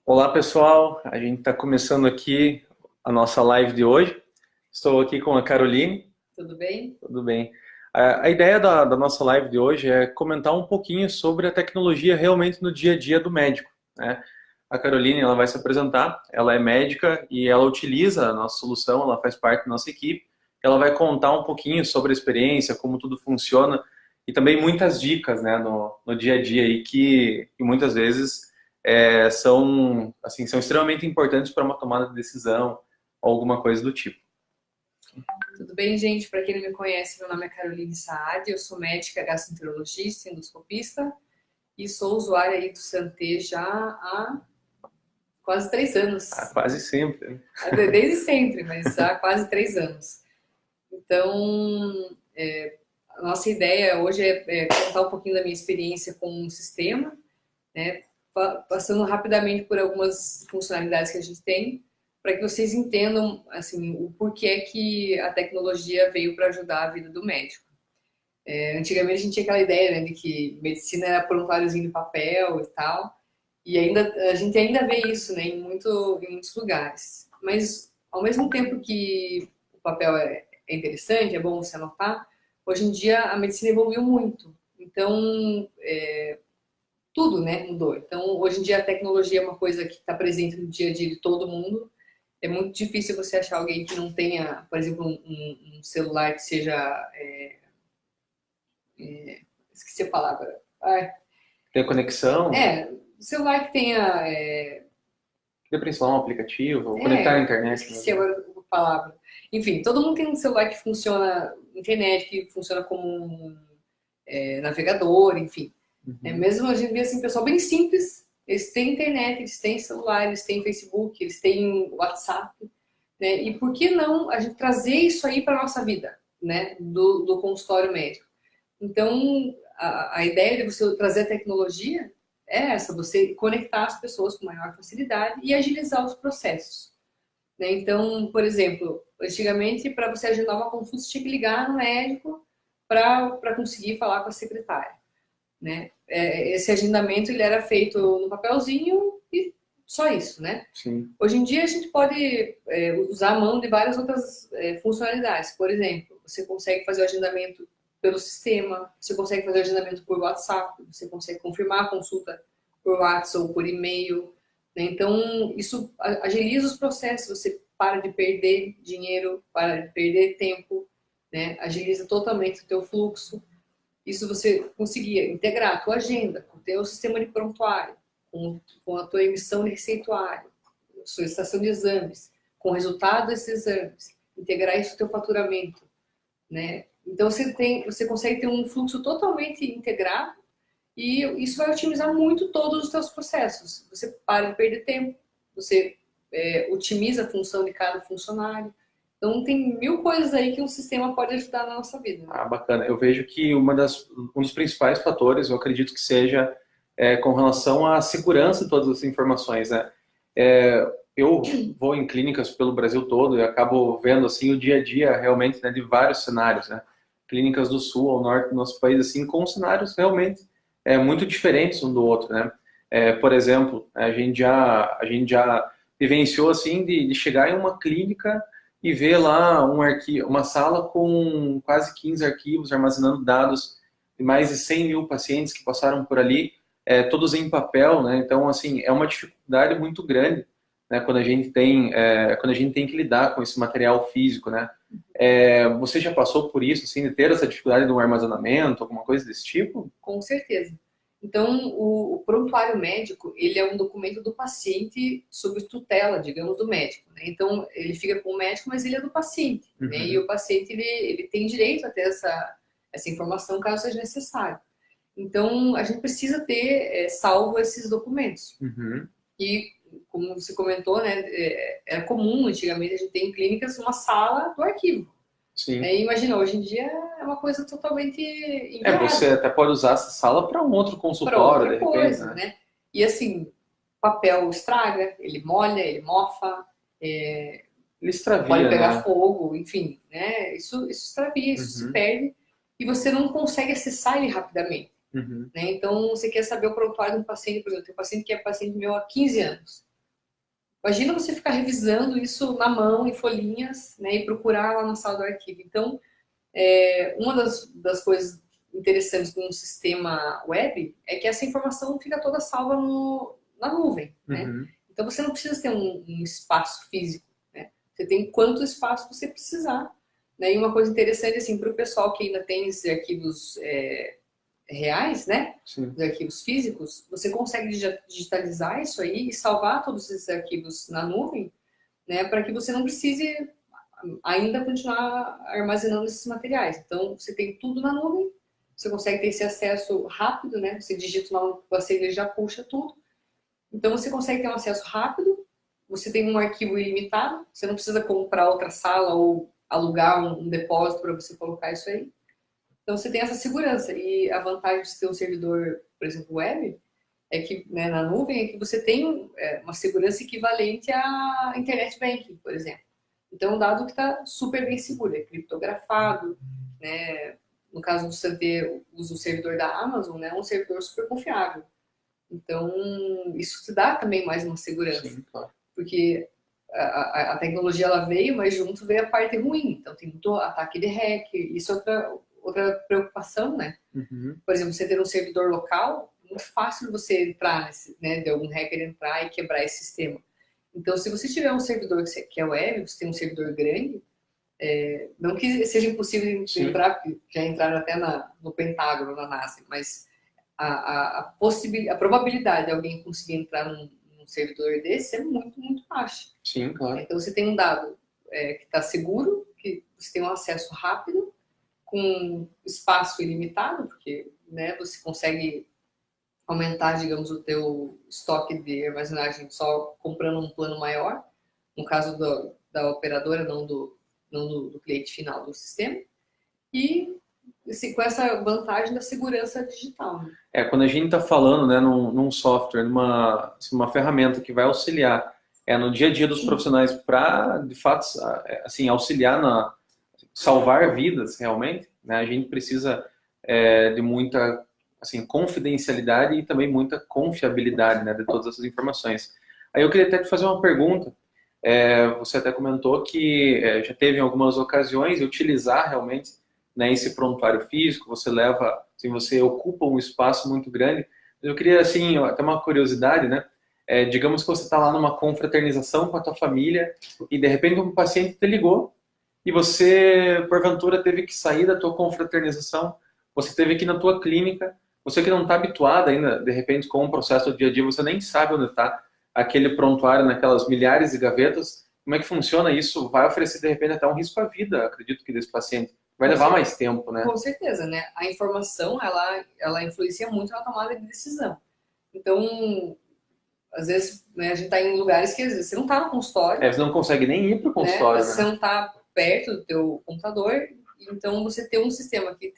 Olá pessoal, a gente está começando aqui a nossa live de hoje. Estou aqui com a Caroline. Tudo bem? Tudo bem? A ideia da nossa live de hoje é comentar um pouquinho sobre a tecnologia realmente no dia a dia do médico, né? A Caroline, ela vai se apresentar, ela é médica e ela utiliza a nossa solução, ela faz parte da nossa equipe. Ela vai contar um pouquinho sobre a experiência, como tudo funciona e também muitas dicas, né, no dia a dia aí que muitas vezes são, assim, são extremamente importantes para uma tomada de decisão ou alguma coisa do tipo. Tudo bem, gente? Para quem não me conhece, meu nome é Caroline Saad, eu sou médica gastroenterologista, endoscopista e sou usuária aí do Santé já há quase 3 anos. Quase sempre, né? Desde sempre, mas há quase 3 anos. Então, a nossa ideia hoje é contar um pouquinho da minha experiência com o sistema, né? Passando rapidamente por algumas funcionalidades que a gente tem, para que vocês entendam assim o porquê que a tecnologia veio para ajudar a vida do médico. Antigamente a gente tinha aquela ideia, né, de que medicina era prontuáriozinho de papel e tal, e a gente ainda vê isso, né, em muitos lugares. Mas ao mesmo tempo que o papel é interessante, é bom você anotar, hoje em dia a medicina evoluiu muito. Então, tudo, né, mudou. Então, hoje em dia a tecnologia é uma coisa que está presente no dia a dia de todo mundo. É muito difícil você achar alguém que não tenha, por exemplo, um celular que seja... esqueci a palavra. Tem conexão, Celular que tenha... tem principal um aplicativo, conectar na internet. Esqueci agora a palavra. Enfim, todo mundo tem um celular que funciona, internet, que funciona como um navegador, enfim. Mesmo a gente vê assim, pessoal bem simples, eles têm internet, eles têm celular, eles têm Facebook, eles têm WhatsApp, né? E por que não a gente trazer isso aí para a nossa vida, né? Do consultório médico. Então, a ideia de você trazer a tecnologia é essa, você conectar as pessoas com maior facilidade e agilizar os processos, né? Então, por exemplo, antigamente, para você agendar uma consulta, você tinha que ligar no médico para conseguir falar com a secretária, né? Esse agendamento ele era feito no papelzinho e só isso, né? Sim. Hoje em dia a gente pode usar a mão de várias outras funcionalidades. Por exemplo, você consegue fazer o agendamento pelo sistema, você consegue fazer o agendamento por WhatsApp, você consegue confirmar a consulta por WhatsApp ou por e-mail, né? Então, isso agiliza os processos, você para de perder dinheiro, para de perder tempo, né? Agiliza totalmente o teu fluxo. Isso você conseguia integrar a tua agenda com o teu sistema de prontuário, com a tua emissão de receituário, solicitação de exames, com o resultado desses exames, integrar isso no teu faturamento, né? Então você consegue ter um fluxo totalmente integrado e isso vai otimizar muito todos os teus processos. Você para de perder tempo, você otimiza a função de cada funcionário. Então, tem mil coisas aí que um sistema pode ajudar na nossa vida. Bacana. Eu vejo que um dos principais fatores, eu acredito que seja com relação à segurança de todas as informações, né? Eu vou em clínicas pelo Brasil todo e acabo vendo assim o dia a dia realmente, né, de vários cenários, né? Clínicas do sul ao norte do nosso país, assim, com cenários realmente muito diferentes um do outro, né? Por exemplo, a gente já vivenciou assim de chegar em uma clínica e ver lá uma sala com quase 15 arquivos armazenando dados de mais de 100 mil pacientes que passaram por ali, todos em papel, né? Então, assim, é uma dificuldade muito grande, né, quando a gente tem que lidar com esse material físico, né? Você já passou por isso, assim, de ter essa dificuldade no armazenamento, alguma coisa desse tipo? Com certeza. Então, o prontuário médico, ele é um documento do paciente sob tutela, digamos, do médico, né? Então, ele fica com o médico, mas ele é do paciente, né? E o paciente, ele tem direito a ter essa informação caso seja necessário. Então, a gente precisa ter salvo esses documentos. E, como você comentou, né, era comum antigamente a gente ter em clínicas uma sala do arquivo. Sim. Imagina, hoje em dia é uma coisa totalmente inviável. Você até pode usar essa sala para um outro consultório, de repente, coisa, né? E assim, papel estraga, ele molha, ele mofa, ele extravia, pode pegar né? fogo, enfim, né? Isso extravia, isso se perde e você não consegue acessar ele rapidamente. Né? Então, você quer saber o prontuário de um paciente, por exemplo, tem um paciente que é paciente meu há 15 anos. Imagina você ficar revisando isso na mão, em folhinhas, né, e procurar lá na sala do arquivo. Então, uma das coisas interessantes de um sistema web é que essa informação fica toda salva na nuvem, né? Uhum. Então, você não precisa ter um espaço físico, né? Você tem quanto espaço você precisar, né? E uma coisa interessante, assim, para o pessoal que ainda tem esses arquivos reais, né? Sim. Os arquivos físicos, você consegue digitalizar isso aí e salvar todos esses arquivos na nuvem, né? Para que você não precise ainda continuar armazenando esses materiais. Então, você tem tudo na nuvem, você consegue ter esse acesso rápido, né? Você digita lá no passeio, ele já puxa tudo. Então, você consegue ter um acesso rápido, você tem um arquivo ilimitado, você não precisa comprar outra sala ou alugar um depósito para você colocar isso aí. Então, você tem essa segurança. E a vantagem de ter um servidor, por exemplo, web, é que, né, na nuvem, é que você tem uma segurança equivalente à internet banking, por exemplo. Então, é um dado que está super bem seguro, é criptografado, né? No caso do Santé, usa o servidor da Amazon, né? É um servidor super confiável. Então, isso te dá também mais uma segurança. Sim, claro. Porque a tecnologia ela veio, mas junto veio a parte ruim. Então, tem muito ataque de hack, isso é outra preocupação, né? Uhum. Por exemplo, você ter um servidor local, é muito fácil você entrar, né? De algum hacker entrar e quebrar esse sistema. Então, se você tiver um servidor que é web, você tem um servidor grande, não que seja impossível entrar, porque já entraram até no Pentágono, na NASA, mas a probabilidade de alguém conseguir entrar num servidor desse é muito, muito baixa. Sim, claro. Então, você tem um dado que está seguro, que você tem um acesso rápido, com espaço ilimitado, porque, né, você consegue aumentar, digamos, o teu estoque de armazenagem só comprando um plano maior, no caso da operadora, não do cliente final do sistema, e assim, com essa vantagem da segurança digital. Né? Quando a gente está falando, né, num software, uma ferramenta que vai auxiliar no dia a dia dos profissionais para, de fato, assim, auxiliar salvar vidas realmente, né, a gente precisa de muita assim, confidencialidade e também muita confiabilidade, né, de todas essas informações. Aí eu queria até te fazer uma pergunta. Você até comentou que já teve em algumas ocasiões de utilizar realmente, né, esse prontuário físico, você leva, assim, você ocupa um espaço muito grande. Eu queria, assim, até uma curiosidade, né? Digamos que você está lá numa confraternização com a tua família e de repente um paciente te ligou e você, porventura, teve que sair da tua confraternização, você teve que ir na tua clínica, você que não está habituado ainda, de repente, com o processo do dia a dia, você nem sabe onde está aquele prontuário naquelas milhares de gavetas. Como é que funciona isso? Vai oferecer, de repente, até um risco à vida, acredito que desse paciente. Vai levar mais tempo, né? Com certeza, né? A informação, ela influencia muito na tomada de decisão. Então, às vezes, né, a gente está em lugares que às vezes você não está no consultório. Você não consegue nem ir para o consultório, né? Você não está perto do teu computador, então você ter um sistema que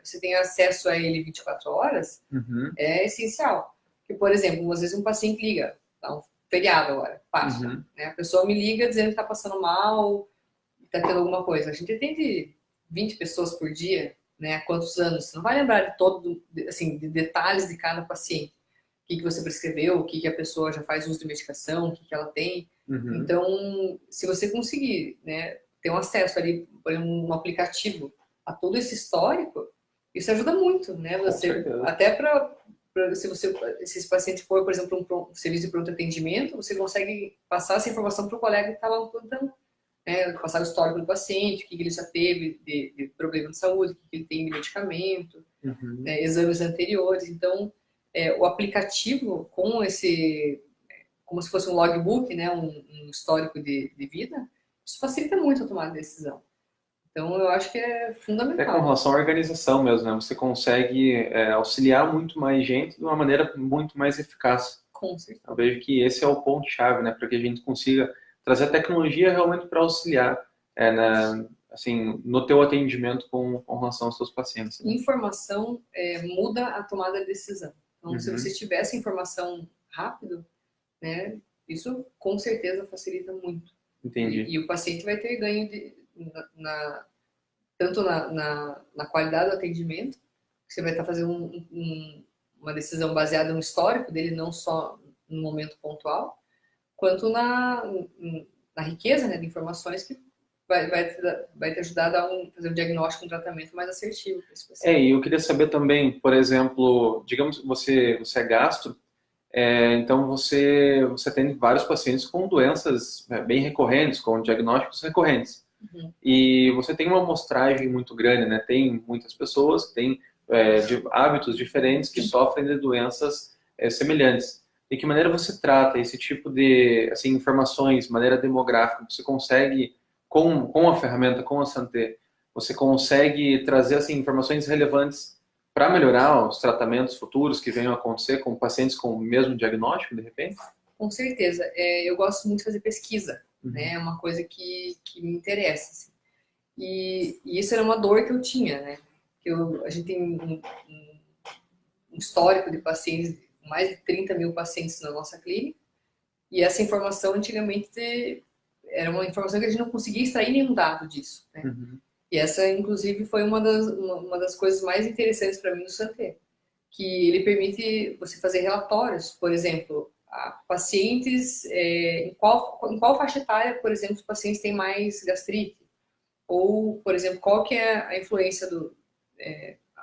você tem acesso a ele 24 horas é essencial. Porque, por exemplo, às vezes um paciente liga, tá um feriado agora, Páscoa, né? A pessoa me liga dizendo que está passando mal, está tendo alguma coisa. A gente atende 20 pessoas por dia, né? Há quantos anos? Você não vai lembrar de todo, assim, de detalhes de cada paciente. O que você prescreveu, o que a pessoa já faz uso de medicação, o que ela tem. Então, se você conseguir, né, ter um acesso ali, por exemplo, um aplicativo a todo esse histórico, isso ajuda muito, né? Você, até se esse paciente for, por exemplo, um serviço de pronto atendimento, você consegue passar essa informação para o colega que está lá no plantão. Passar o histórico do paciente, o que ele já teve de problema de saúde, o que ele tem de medicamento, exames anteriores. Então, o aplicativo com como se fosse um logbook, né, um histórico de vida, isso facilita muito a tomada de decisão. Então, eu acho que é fundamental. Com relação à organização mesmo, né? Você consegue auxiliar muito mais gente de uma maneira muito mais eficaz. Com certeza. Eu vejo que esse é o ponto-chave, né? Para que a gente consiga trazer a tecnologia realmente para auxiliar assim, no teu atendimento com relação aos seus pacientes. Né? Informação muda a tomada de decisão. Então, se você tiver essa informação rápido, né, isso com certeza facilita muito. Entendi. E o paciente vai ter ganho tanto na qualidade do atendimento, que você vai estar fazendo uma decisão baseada no histórico dele, não só no momento pontual, quanto na riqueza, né, de informações que vai te ajudar a fazer um diagnóstico, um tratamento mais assertivo para esse paciente. E eu queria saber também, por exemplo, digamos que você é gastro, então você tem vários pacientes com doenças bem recorrentes, com diagnósticos recorrentes. Uhum. E você tem uma amostragem muito grande, né? Tem muitas pessoas que têm de hábitos diferentes que sofrem de doenças semelhantes. De que maneira você trata esse tipo de assim, informações, maneira demográfica? Você consegue, com a ferramenta, com a Santé, você consegue trazer assim, informações relevantes para melhorar os tratamentos futuros que venham a acontecer com pacientes com o mesmo diagnóstico, de repente? Com certeza. Eu gosto muito de fazer pesquisa, né? É uma coisa que me interessa. Assim. E isso era uma dor que eu tinha, né? A gente tem um histórico de pacientes, mais de 30 mil pacientes na nossa clínica, e essa informação antigamente era uma informação que a gente não conseguia extrair nenhum dado disso, né? Uhum. E essa, inclusive, foi uma das coisas mais interessantes para mim do Santé, que ele permite você fazer relatórios, por exemplo, a pacientes, em qual faixa etária, por exemplo, os pacientes têm mais gastrite, ou, por exemplo, qual que é a influência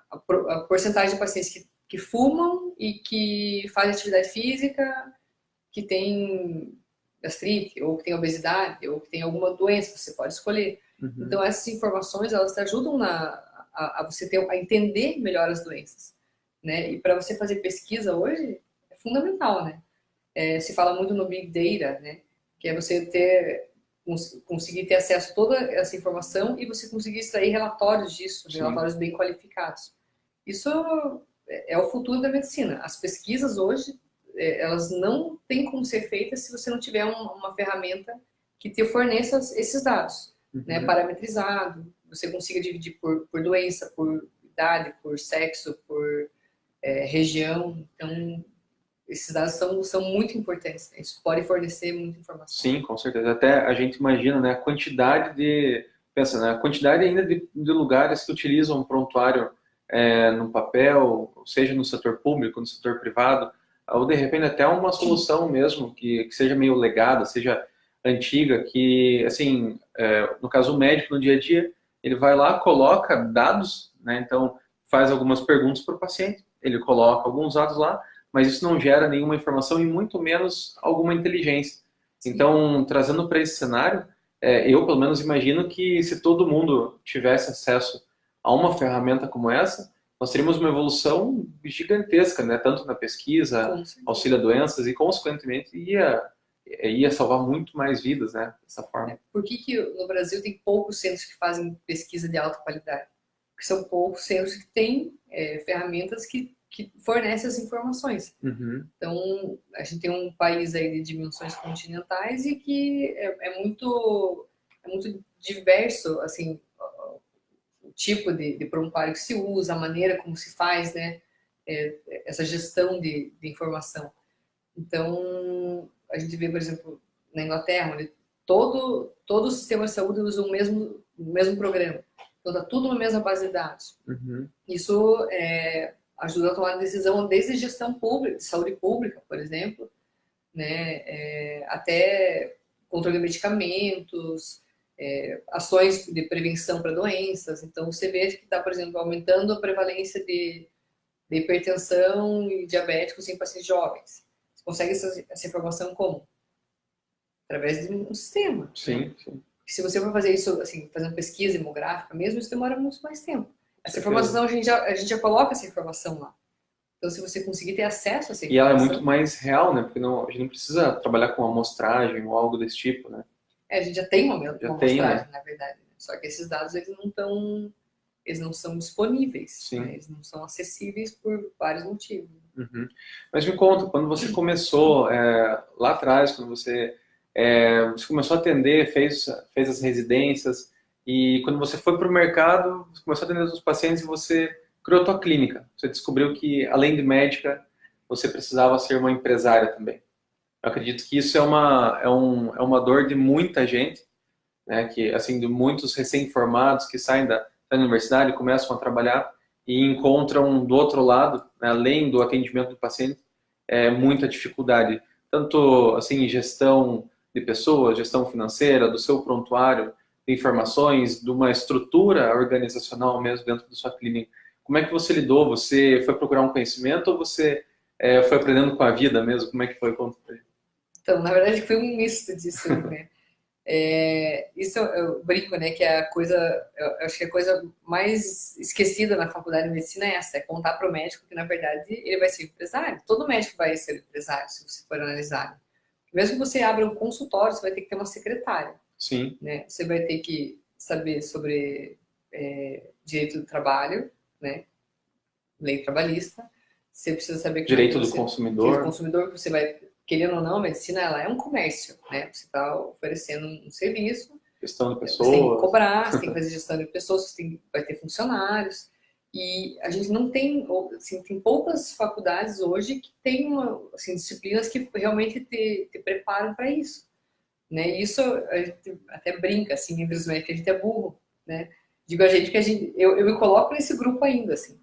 a porcentagem de pacientes que fumam e que fazem atividade física, que tem gastrite, ou que tem obesidade, ou que tem alguma doença, você pode escolher. Uhum. Então, essas informações, elas te ajudam a você a entender melhor as doenças, né? E para você fazer pesquisa hoje, é fundamental, né? Se fala muito no Big Data, né? Que é você conseguir ter acesso a toda essa informação e você conseguir extrair relatórios disso, Sim. Relatórios bem qualificados. Isso é o futuro da medicina. As pesquisas hoje, elas não têm como ser feitas se você não tiver uma ferramenta que te forneça esses dados. Uhum. Né, parametrizado, você consiga dividir por doença, por idade, por sexo, por região. Então, esses dados são muito importantes. Né? Isso pode fornecer muita informação. Sim, com certeza. Até a gente imagina, né, a quantidade pensa, né, a quantidade ainda de lugares que utilizam um prontuário no papel, seja no setor público, no setor privado, ou de repente até uma solução mesmo que seja meio legada, seja antiga, que, assim, no caso o médico no dia a dia, ele vai lá, coloca dados, né, então faz algumas perguntas para o paciente, ele coloca alguns dados lá, mas isso não gera nenhuma informação e muito menos alguma inteligência. Então, trazendo para esse cenário, eu pelo menos imagino que se todo mundo tivesse acesso a uma ferramenta como essa, nós teríamos uma evolução gigantesca, né, tanto na pesquisa, auxílio a doenças e, consequentemente, ia salvar muito mais vidas, né, dessa forma. Por que no Brasil tem poucos centros que fazem pesquisa de alta qualidade? Porque são poucos centros que têm ferramentas que fornecem as informações. Uhum. Então, a gente tem um país aí de dimensões continentais e que é muito diverso, assim, o tipo de prontuário que se usa, a maneira como se faz, né, essa gestão de informação. Então, a gente vê, por exemplo, na Inglaterra, onde todo o sistema de saúde usa o mesmo programa. Então, está tudo na mesma base de dados. Uhum. Isso ajuda a tomar decisão desde gestão pública, de saúde pública, por exemplo, né, até controle de medicamentos, ações de prevenção para doenças. Então, você vê que está, por exemplo, aumentando a prevalência de hipertensão e diabéticos em pacientes jovens. Você consegue essa informação como? Através de um sistema. Sim, né? sim. Se você for fazer isso, assim, fazendo pesquisa demográfica mesmo, isso demora muito mais tempo. Essa informação, a gente já coloca essa informação lá. Então, se você conseguir ter acesso a essa informação... E ela é muito mais real, né? Porque a gente não precisa trabalhar com amostragem ou algo desse tipo, né? A gente já tem uma amostragem, né? na verdade. Só que esses dados, eles não são disponíveis. Né? Eles não são acessíveis por vários motivos. Uhum. Mas me conta, quando você começou lá atrás, quando você começou a atender, fez as residências, e quando você foi para o mercado, você começou a atender os pacientes e você criou a tua clínica. Você descobriu que, além de médica, você precisava ser uma empresária também. Eu acredito que isso é uma dor de muita gente, né, que, assim, de muitos recém-formados que saem da universidade, começam a trabalhar e encontram do outro lado, né, além do atendimento do paciente, muita dificuldade. tanto assim, gestão de pessoas, gestão financeira, do seu prontuário de informações, de uma estrutura organizacional mesmo dentro da sua clínica. Como é que você lidou? Você foi procurar um conhecimento ou você foi aprendendo com a vida mesmo? Como é que foi? Conta pra gente. Então, na verdade, foi um misto disso, né? Isso eu brinco, né, que é a coisa, eu acho que a coisa mais esquecida na faculdade de medicina é essa, é contar para o médico que, na verdade, ele vai ser empresário. Todo médico vai ser empresário, se você for analisar. Mesmo que você abra um consultório, você vai ter que ter uma secretária. Sim. Né? Você vai ter que saber sobre direito do trabalho, né? Lei trabalhista. Você precisa saber que Direito do direito consumidor. do consumidor, você vai, querendo ou não, a medicina ela é um comércio, né? Você está oferecendo um serviço, Gestão de você tem que pessoas. cobrar, você tem que fazer gestão de pessoas, vai ter funcionários. E a gente não tem, assim, tem poucas faculdades hoje que tem assim, disciplinas que realmente te preparam para isso. Né? Isso a gente até brinca, assim, entre os médicos, que a gente é burro, né? Digo a gente que eu me coloco nesse grupo ainda, assim,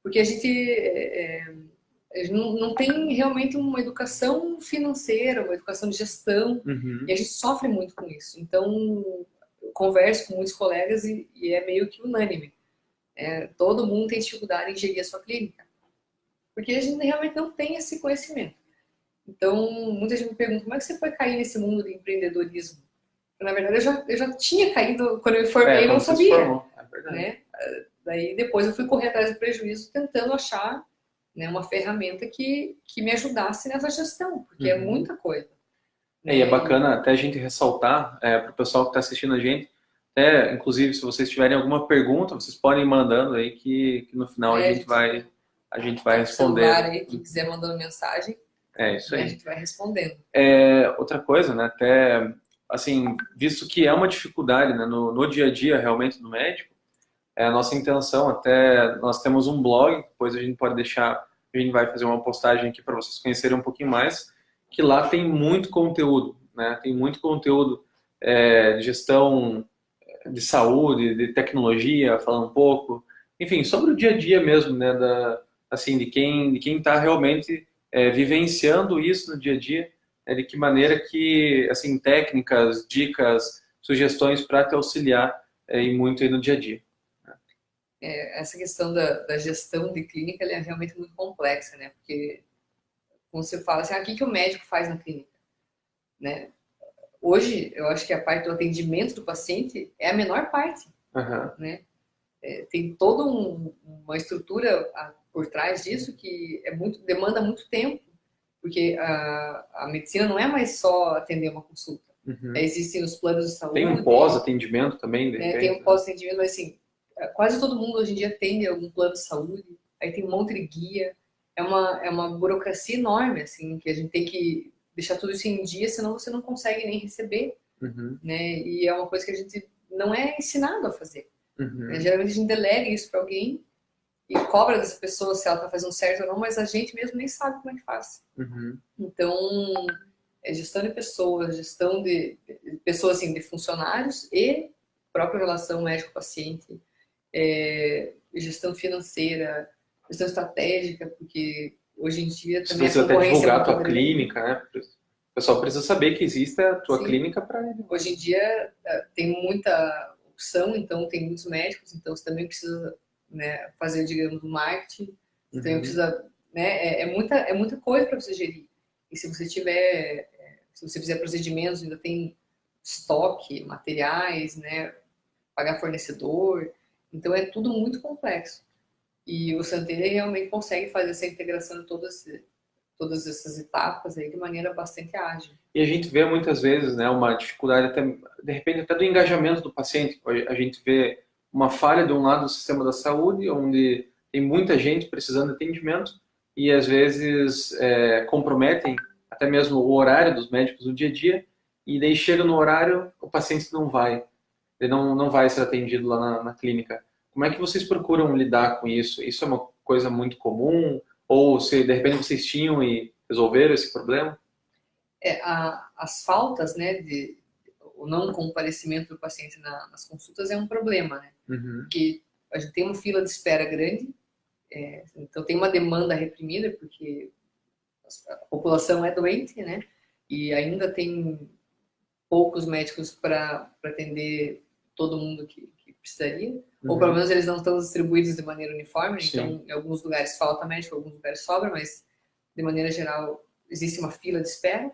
porque a gente não tem realmente uma educação financeira, uma educação de gestão, Uhum. e a gente sofre muito com isso. Então, eu converso com muitos colegas e é meio que unânime. Todo mundo tem dificuldade em gerir a sua clínica, porque a gente realmente não tem esse conhecimento. Então, muita gente me pergunta, como é que você foi cair nesse mundo de empreendedorismo? Na verdade, eu já tinha caído, quando eu me formei, eu não sabia. É verdade. Né? Daí, depois, eu fui correr atrás do prejuízo, tentando achar, né, uma ferramenta que me ajudasse nessa gestão, porque é muita coisa. E é bacana até a gente ressaltar para o pessoal que está assistindo a gente, até, inclusive, se vocês tiverem alguma pergunta, vocês podem ir mandando aí que no final a gente vai responder. Celular aí, quem quiser mandando mensagem, É isso aí. a gente vai respondendo. Outra coisa, né, até, assim, visto que é uma dificuldade, né, no dia a dia realmente do médico, a nossa intenção, até, nós temos um blog, depois a gente pode deixar, a gente vai fazer uma postagem aqui para vocês conhecerem um pouquinho mais, que lá tem muito conteúdo, né, tem muito conteúdo de gestão de saúde, de tecnologia, falando um pouco, enfim, sobre o dia a dia mesmo, né, assim, de quem está realmente vivenciando isso no dia a dia, né, de que maneira que, assim, técnicas, dicas, sugestões para te auxiliar e muito aí no dia a dia. Essa questão da gestão de clínica, ela é realmente muito complexa, né? Porque quando você fala assim, o que o médico faz na clínica? Né? Hoje, eu acho que a parte do atendimento do paciente é a menor parte. Uhum. Né? Tem toda uma estrutura por trás disso que demanda muito tempo, porque a medicina não é mais só atender uma consulta. Uhum. Existem os planos de saúde. Tem um pós-atendimento também, de repente, tem um pós-atendimento, mas assim, quase todo mundo hoje em dia tem algum plano de saúde, aí tem um monte de guia, é uma burocracia enorme, assim, que a gente tem que deixar tudo isso em dia, senão você não consegue nem receber, né? E é uma coisa que a gente não é ensinado a fazer. Geralmente a gente delega isso para alguém e cobra dessa pessoa se ela está fazendo certo ou não, mas a gente mesmo nem sabe como é que faz. Então, gestão de pessoas, gestão de pessoas, assim, de funcionários e própria relação médico-paciente, gestão financeira, gestão estratégica, porque hoje em dia também se você até divulgar a tua clínica, né? O pessoal precisa saber que existe a tua clínica para ele. Hoje em dia tem muita opção, então tem muitos médicos, então você também precisa, né, fazer, digamos, marketing, você também precisa, né, é muita coisa para você gerir. E se você se você fizer procedimentos, ainda tem estoque, materiais, né, pagar fornecedor, então é tudo muito complexo. E o Santé realmente consegue fazer essa integração de todas essas etapas aí de maneira bastante ágil. E a gente vê muitas vezes, né, uma dificuldade, até, de repente, até do engajamento do paciente. A gente vê uma falha de um lado do sistema da saúde, onde tem muita gente precisando de atendimento e, às vezes, comprometem até mesmo o horário dos médicos no dia a dia, e daí chega no horário, o paciente não vai. Ele não vai ser atendido lá na clínica. Como é que vocês procuram lidar com isso? Isso é uma coisa muito comum? Ou se de repente vocês tinham e resolveram esse problema? As faltas, né, o não comparecimento do paciente nas consultas é um problema, né? Porque a gente tem uma fila de espera grande, então tem uma demanda reprimida, porque a população é doente, né? E ainda tem poucos médicos para atender todo mundo que precisaria, ou pelo menos eles não estão distribuídos de maneira uniforme, Sim. então em alguns lugares falta médico, em alguns lugares sobra, mas de maneira geral existe uma fila de espera,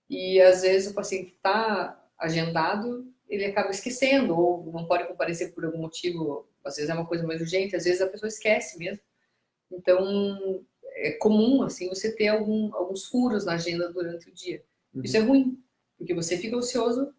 e às vezes o paciente está agendado, ele acaba esquecendo, ou não pode comparecer por algum motivo, às vezes é uma coisa mais urgente, às vezes a pessoa esquece mesmo. Então, é comum, assim, você ter alguns furos na agenda durante o dia. Isso é ruim, porque você fica ocioso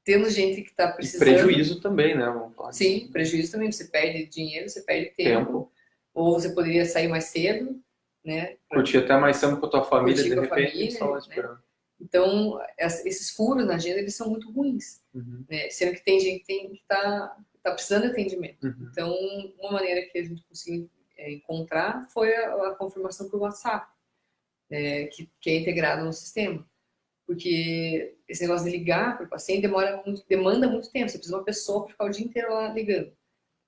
tendo gente que está precisando. E prejuízo também, né? Vamos falar. Sim, prejuízo também. Você perde dinheiro, você perde tempo. Ou você poderia sair mais cedo, né? Curtir até mais tempo com a tua família, de repente, só lá esperando. Né? Então, esses furos na agenda, eles são muito ruins. Né? Sendo que tem gente que tá precisando de atendimento. Então, uma maneira que a gente conseguiu encontrar foi a confirmação por WhatsApp, que é integrado no sistema. Porque esse negócio de ligar para o paciente demanda muito tempo. Você precisa de uma pessoa para ficar o dia inteiro lá ligando.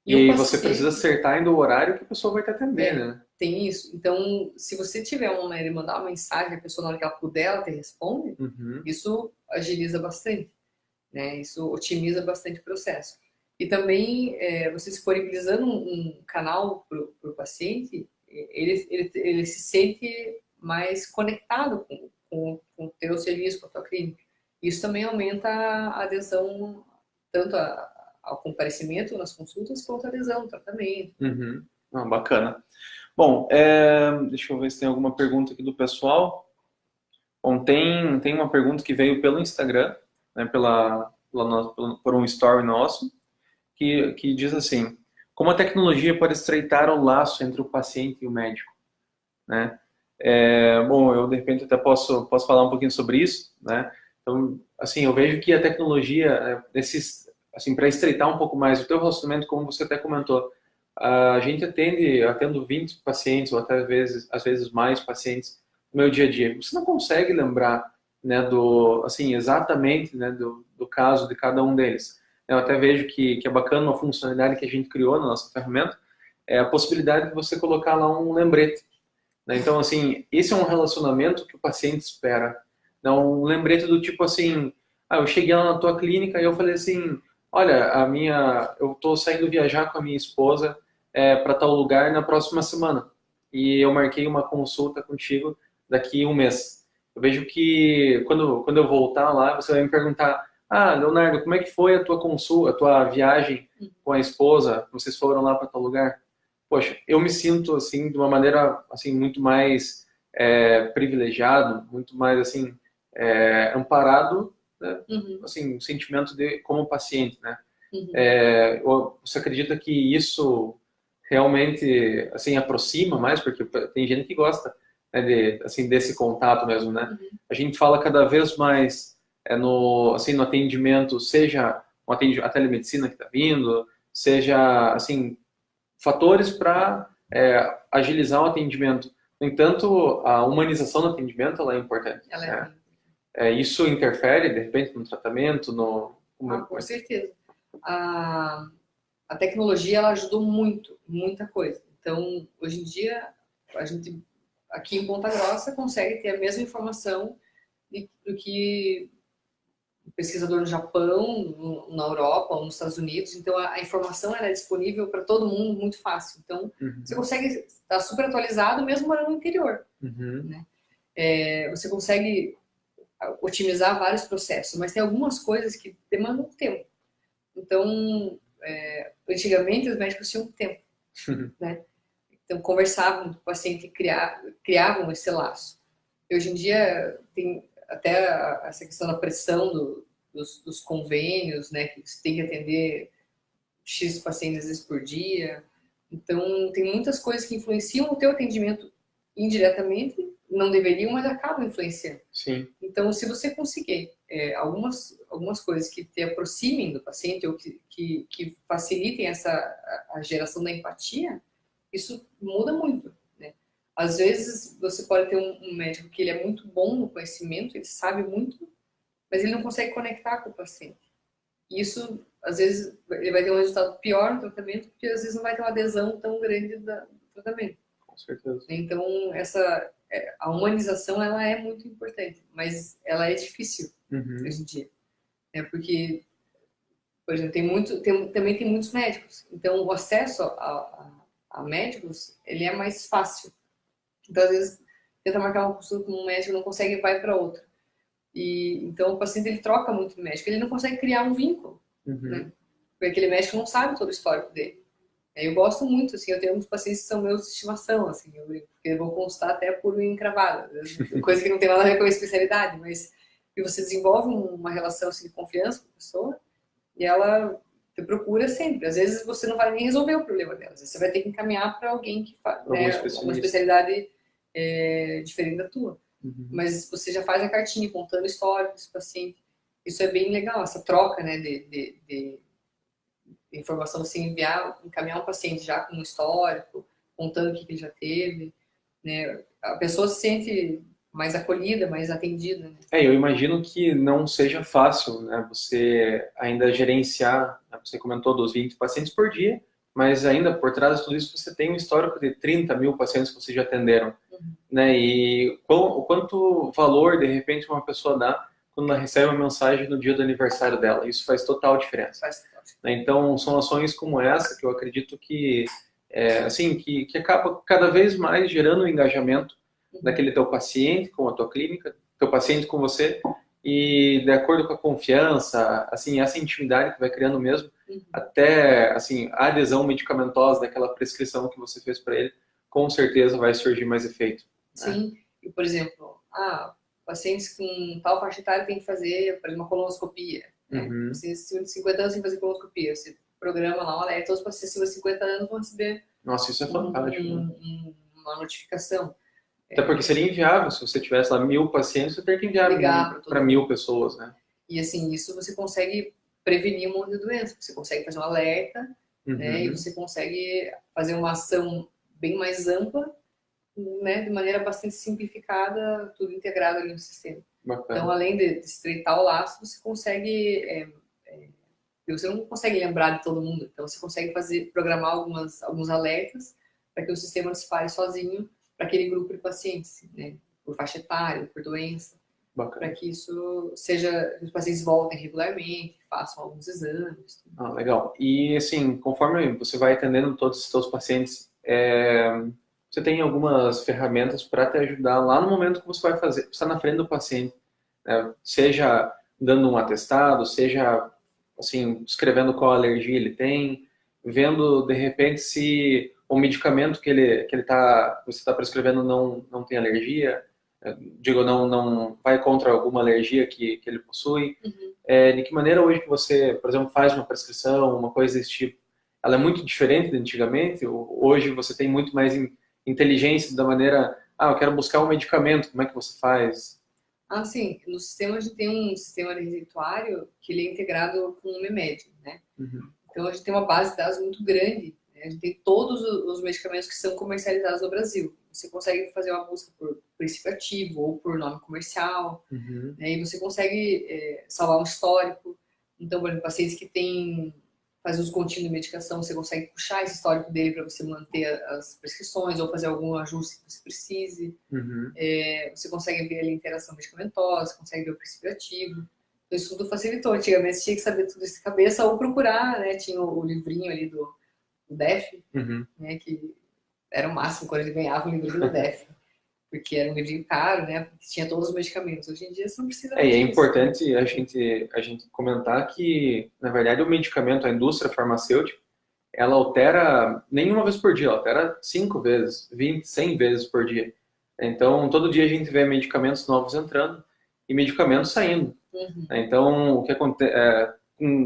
E você precisa acertar ainda o horário que a pessoa vai te atender, né? Tem isso. Então, se você tiver uma maneira de mandar uma mensagem, a pessoa, na hora que ela puder, ela te responde, isso agiliza bastante. Né? Isso otimiza bastante o processo. E também, você disponibilizando um canal para o paciente, ele se sente mais conectado com o teu serviço, com a tua clínica. Isso também aumenta a adesão, tanto ao comparecimento nas consultas, quanto a adesão ao tratamento. Bacana. Bom, deixa eu ver se tem alguma pergunta aqui do pessoal. Bom, tem uma pergunta que veio pelo Instagram, né, por um story nosso, que diz assim: como a tecnologia pode estreitar o laço entre o paciente e o médico? Né? Bom, eu de repente até posso falar um pouquinho sobre isso, né? Então, assim, eu vejo que a tecnologia, assim, para estreitar um pouco mais o teu relacionamento, como você até comentou, a gente atendo 20 pacientes, ou até às vezes mais pacientes no meu dia a dia. Você não consegue lembrar, né, assim, exatamente, né, do caso de cada um deles. Eu até vejo que é bacana uma funcionalidade que a gente criou na nossa ferramenta, é a possibilidade de você colocar lá um lembrete. Né? Então, assim, esse é um relacionamento que o paciente espera. Não, um lembrete do tipo assim: eu cheguei lá na tua clínica e eu falei assim, olha, eu estou saindo viajar com a minha esposa para tal lugar na próxima semana. E eu marquei uma consulta contigo daqui um mês. Eu vejo que quando eu voltar lá, você vai me perguntar: Leonardo, como é que foi a tua consulta, a tua viagem com a esposa? Vocês foram lá para tal lugar? Poxa, eu me sinto assim de uma maneira assim muito mais privilegiado, muito mais assim amparado, né? Assim, um sentimento de como paciente, né? Você acredita que isso realmente assim aproxima mais, porque tem gente que gosta, né, assim, desse contato mesmo, né? A gente fala cada vez mais no atendimento, seja a telemedicina que está vindo, seja assim fatores para agilizar o atendimento. No entanto, a humanização do atendimento ela é importante. Isso interfere, de repente, no tratamento? Com certeza. A tecnologia ela ajudou muito, muita coisa. Então, hoje em dia, a gente aqui em Ponta Grossa consegue ter a mesma informação do que um pesquisador no Japão, na Europa ou nos Estados Unidos. Então, a informação ela é disponível para todo mundo muito fácil. Então, você consegue estar super atualizado mesmo morando no interior. Né? Você consegue otimizar vários processos, mas tem algumas coisas que demandam tempo. Então, antigamente os médicos tinham tempo, né? Então, conversavam com o paciente e criavam esse laço. E hoje em dia, tem até essa questão da pressão dos convênios, né? Que você tem que atender X pacientes vezes por dia. Então, tem muitas coisas que influenciam o teu atendimento indiretamente, não deveriam, mas acabam influenciando. Sim. Então, se você conseguir algumas coisas que te aproximem do paciente ou que facilitem a geração da empatia, isso muda muito. Né? Às vezes, você pode ter um médico que ele é muito bom no conhecimento, ele sabe muito, mas ele não consegue conectar com o paciente. E isso, às vezes, ele vai ter um resultado pior no tratamento, porque às vezes não vai ter uma adesão tão grande do tratamento. Com certeza. Então, essa a humanização, ela é muito importante, mas ela é difícil hoje em dia. Porque, por exemplo, também tem muitos médicos. Então, o acesso a médicos, ele é mais fácil. Então, às vezes, tenta marcar uma consulta com um médico, não consegue e vai para outro. Então, o paciente, ele troca muito de médico. Ele não consegue criar um vínculo, né? Porque aquele médico não sabe todo o histórico dele. Eu gosto muito, assim, eu tenho uns pacientes que são meus de estimação, assim, eu vou constar até por encravada, coisa que não tem nada a ver com a especialidade, mas você desenvolve uma relação assim, de confiança com a pessoa e ela te procura sempre. Às vezes você não vai nem resolver o problema dela, às vezes você vai ter que encaminhar para alguém que faz uma especialidade diferente da tua. Mas você já faz a cartinha contando a história desse paciente. Isso é bem legal, essa troca, né, de informação, você encaminhar um paciente já com um histórico, contando o que ele já teve, né? A pessoa se sente mais acolhida, mais atendida, né? Eu imagino que não seja fácil, né, você ainda gerenciar, né, você comentou dos 20 pacientes por dia, mas ainda por trás de tudo isso você tem um histórico de 30 mil pacientes que vocês já atenderam, né? E o quanto valor, de repente, uma pessoa dá quando ela recebe uma mensagem no dia do aniversário dela. Isso faz total diferença. Então, são ações como essa que eu acredito que, assim, que acaba cada vez mais gerando um engajamento daquele teu paciente com a tua clínica, teu paciente com você, e de acordo com a confiança, assim, essa intimidade que vai criando mesmo, até, assim, a adesão medicamentosa daquela prescrição que você fez para ele, com certeza vai surgir mais efeito. Sim, e por exemplo, pacientes com tal faixa etária tem que fazer, por exemplo, uma colonoscopia. Pacientes acima de 50 anos tem que fazer colonoscopia. Você programa lá um alerta, todos os pacientes acima de 50 anos vão receber Nossa, isso é fantástico. Uma notificação. Até porque seria inviável, se você tivesse lá 1000 pacientes, você teria que enviar para 1000 pessoas, né? E assim, isso você consegue prevenir um monte de doenças. Você consegue fazer um alerta, né? E você consegue fazer uma ação bem mais ampla, né? De maneira bastante simplificada, tudo integrado ali no sistema. Bacana. Então, além de estreitar o laço, você consegue... você não consegue lembrar de todo mundo. Então, você consegue programar alguns alertas para que o sistema dispare sozinho para aquele grupo de pacientes, né? Por faixa etária, por doença. Para que isso seja... Os pacientes voltem regularmente, façam alguns exames. Legal. E, assim, conforme você vai atendendo todos os seus pacientes, você tem algumas ferramentas para te ajudar lá no momento que você vai fazer, você está na frente do paciente, né? Seja dando um atestado, seja assim, escrevendo qual alergia ele tem, vendo de repente se o medicamento que você está prescrevendo não tem alergia, digo, não vai contra alguma alergia que ele possui. De que maneira hoje que você, por exemplo, faz uma prescrição, uma coisa desse tipo, ela é muito diferente de antigamente? Hoje você tem muito mais inteligência da maneira, eu quero buscar um medicamento, como é que você faz? Sim, no sistema a gente tem um sistema de receituário que ele é integrado com o Memed, né? Então a gente tem uma base de dados muito grande, né? A gente tem todos os medicamentos que são comercializados no Brasil. Você consegue fazer uma busca por princípio ativo ou por nome comercial, né? E você consegue salvar um histórico. Então, por exemplo, pacientes que faz uso contínuo de medicação, você consegue puxar esse histórico dele para você manter as prescrições ou fazer algum ajuste que você precise. Você consegue ver ali a interação medicamentosa, consegue ver o princípio ativo. Então, isso tudo facilitou. Antigamente, você tinha que saber tudo isso de cabeça ou procurar, né? Tinha o livrinho ali do DEF, né? Que era o máximo quando ele ganhava o livro do DEF. Porque era um livrinho caro, né? Porque tinha todos os medicamentos. Hoje em dia você não precisa mais É disso. importante a gente comentar que, na verdade, o medicamento, a indústria farmacêutica, ela altera nem uma vez por dia, ela altera 5 vezes, 20, 100 vezes por dia. Então, todo dia a gente vê medicamentos novos entrando e medicamentos saindo. Então, o que acontece,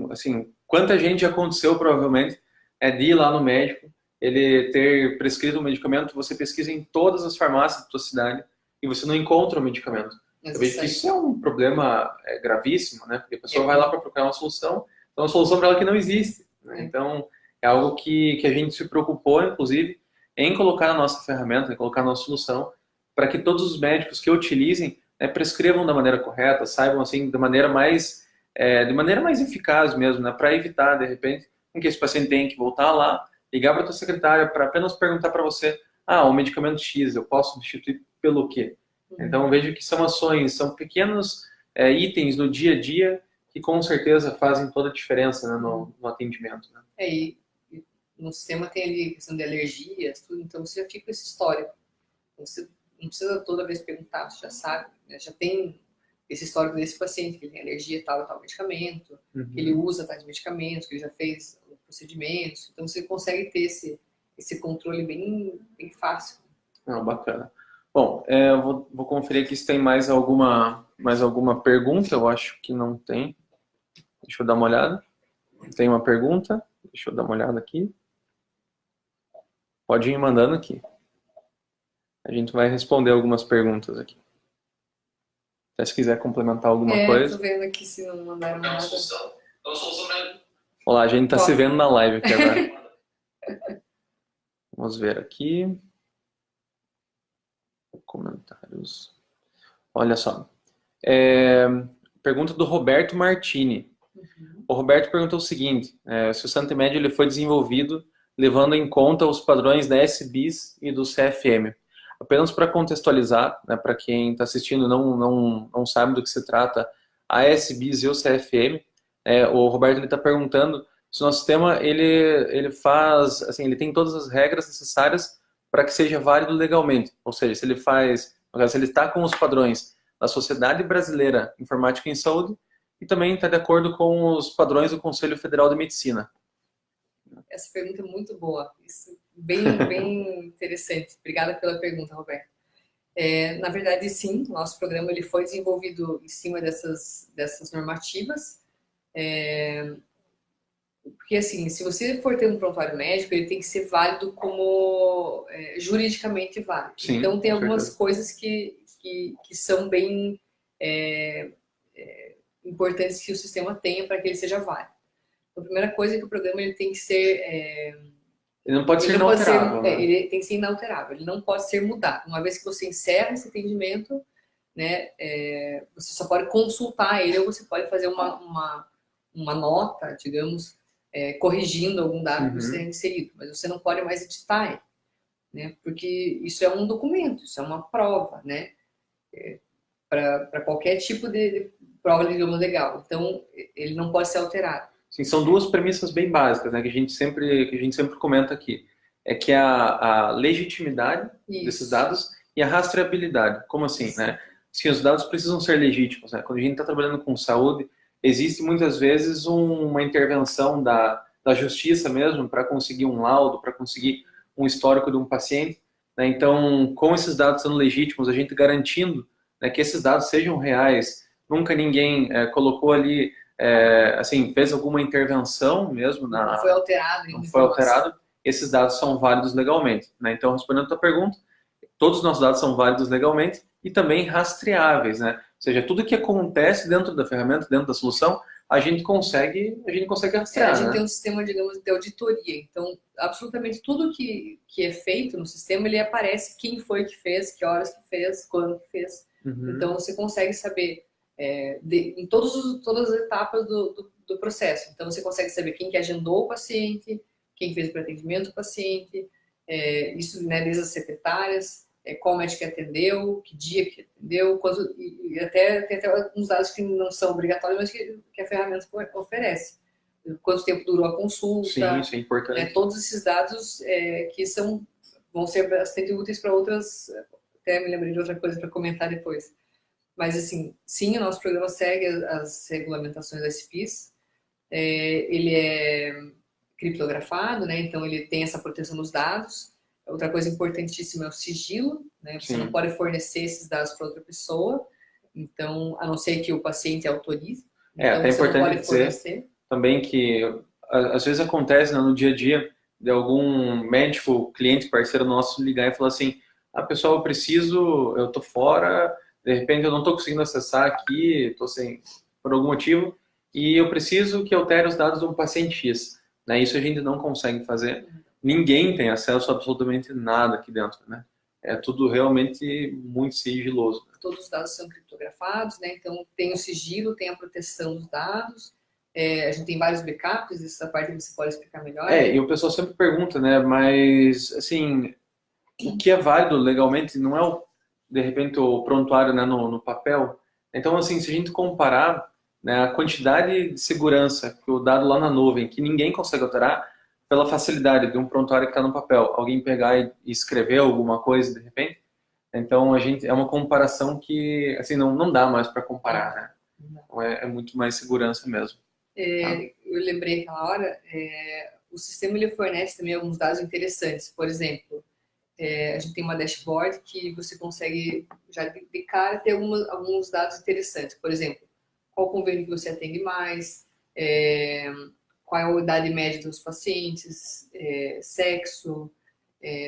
assim, quanta gente aconteceu provavelmente de ir lá no médico, ele ter prescrito um medicamento, você pesquisa em todas as farmácias da sua cidade e você não encontra o medicamento. Eu vejo que isso é um problema gravíssimo, né? Porque a pessoa vai lá para procurar uma solução, então uma solução para ela que não existe, né? Então, é algo que a gente se preocupou, inclusive, em colocar na nossa ferramenta, em colocar na nossa solução, para que todos os médicos que utilizem, né, prescrevam da maneira correta, saibam assim, de maneira mais eficaz mesmo, né? Para evitar, de repente, que esse paciente tenha que voltar lá, ligar para a tua secretária para apenas perguntar para você, o medicamento X, eu posso substituir pelo quê. Então, eu vejo que são ações, são pequenos itens no dia a dia que com certeza fazem toda a diferença, né, no atendimento. Né? E no sistema tem ali questão de alergias, tudo, então você já fica com esse histórico. Então, você não precisa toda vez perguntar, você já sabe, né? Já tem esse histórico desse paciente, que ele tem alergia a tal e tal medicamento, que ele usa tais medicamentos, que ele já fez procedimentos, então você consegue ter esse controle bem, bem fácil. Bacana. Bom, eu vou conferir aqui se tem mais alguma pergunta. Eu acho que não tem. Deixa eu dar uma olhada. Tem uma pergunta? Deixa eu dar uma olhada aqui. Pode ir mandando aqui. A gente vai responder algumas perguntas aqui. Até se quiser complementar alguma coisa. Tô vendo aqui se não mandaram nada. Olá, a gente está se vendo na live aqui agora. Vamos ver aqui. Comentários. Olha só. Pergunta do Roberto Martini. O Roberto perguntou o seguinte: se o Santemed ele foi desenvolvido levando em conta os padrões da SBIS e do CFM. Apenas para contextualizar, né, para quem está assistindo não sabe do que se trata, a SBIS e o CFM, o Roberto está perguntando se o nosso sistema ele faz, assim, ele tem todas as regras necessárias para que seja válido legalmente. Ou seja, se ele está com os padrões da Sociedade Brasileira Informática em Saúde e também está de acordo com os padrões do Conselho Federal de Medicina. Essa pergunta é muito boa. Isso bem interessante. Obrigada pela pergunta, Roberto. Na verdade, sim, o nosso programa ele foi desenvolvido em cima dessas normativas. Porque, assim, se você for ter um prontuário médico, ele tem que ser válido como juridicamente válido. Sim, então, tem algumas certeza. coisas que são bem importantes que o sistema tenha para que ele seja válido. Então, a primeira coisa é que o programa ele tem que ser... ele não pode ser inalterável. Né? Ele tem que ser inalterável, ele não pode ser mudado. Uma vez que você encerra esse atendimento, né, você só pode consultar ele ou você pode fazer uma nota, digamos, corrigindo algum dado que você tenha inserido, mas você não pode mais editar ele, né, porque isso é um documento, isso é uma prova, né, para qualquer tipo de prova de idioma legal. Então, ele não pode ser alterado. Sim, são duas premissas bem básicas, né, que a gente sempre comenta aqui. Que é a legitimidade desses dados e a rastreabilidade. Como assim, né? Sim, os dados precisam ser legítimos, né? Quando a gente está trabalhando com saúde, existe muitas vezes uma intervenção da justiça mesmo para conseguir um laudo, para conseguir um histórico de um paciente. Né? Então, com esses dados sendo legítimos, a gente garantindo, né, que esses dados sejam reais, nunca ninguém colocou ali, assim, fez alguma intervenção mesmo. Não foi alterado. Não foi alterado. Esses dados são válidos legalmente. Né? Então, respondendo a tua pergunta, todos os nossos dados são válidos legalmente e também rastreáveis, né? Ou seja, tudo que acontece dentro da ferramenta, dentro da solução, a gente consegue rastrear. A gente né? tem um sistema, digamos, de auditoria. Então, absolutamente tudo que é feito no sistema, ele aparece quem foi que fez, que horas que fez, quando que fez. Então, você consegue saber em todas as etapas do processo. Então, você consegue saber quem que agendou o paciente, quem fez o pré-atendimento do paciente, isso, né, desde as secretárias, qual médico que atendeu, que dia que atendeu, e tem até alguns dados que não são obrigatórios, mas que a ferramenta oferece. Quanto tempo durou a consulta. Sim, isso é importante. Todos esses dados que vão ser bastante úteis para outras... Até me lembrei de outra coisa para comentar depois. Mas, assim, sim, o nosso programa segue as regulamentações da SPIS. Ele é criptografado, né? Então ele tem essa proteção dos dados. Outra coisa importantíssima é o sigilo, né? Você não pode fornecer esses dados para outra pessoa, então, a não ser que o paciente autorize. Então, até você importante não pode dizer fornecer. Também que às vezes acontece, né, no dia a dia de algum médico, cliente, parceiro nosso ligar e falar assim: pessoal, eu tô fora, de repente eu não tô conseguindo acessar aqui, tô sem, por algum motivo, e eu preciso que altere os dados de um paciente X. Né? Isso a gente não consegue fazer. Ninguém tem acesso a absolutamente nada aqui dentro, né? É tudo realmente muito sigiloso. Todos os dados são criptografados, né? Então tem o sigilo, tem a proteção dos dados. A gente tem vários backups, essa parte você pode explicar melhor. E o pessoal sempre pergunta, né? Mas, assim, o que é válido legalmente não é o de repente, o prontuário, né, no papel. Então, assim, se a gente comparar, né, a quantidade de segurança que o dado lá na nuvem, que ninguém consegue alterar, pela facilidade de um prontuário que está no papel, alguém pegar e escrever alguma coisa, de repente. Então, a gente, é uma comparação que, assim, não dá mais para comparar, né? Então, é muito mais segurança mesmo. Tá? Eu lembrei aquela hora, o sistema ele fornece também alguns dados interessantes. Por exemplo, a gente tem uma dashboard que você consegue já de cara ter alguns dados interessantes. Por exemplo, qual convênio que você atende mais, qual é a idade média dos pacientes, sexo,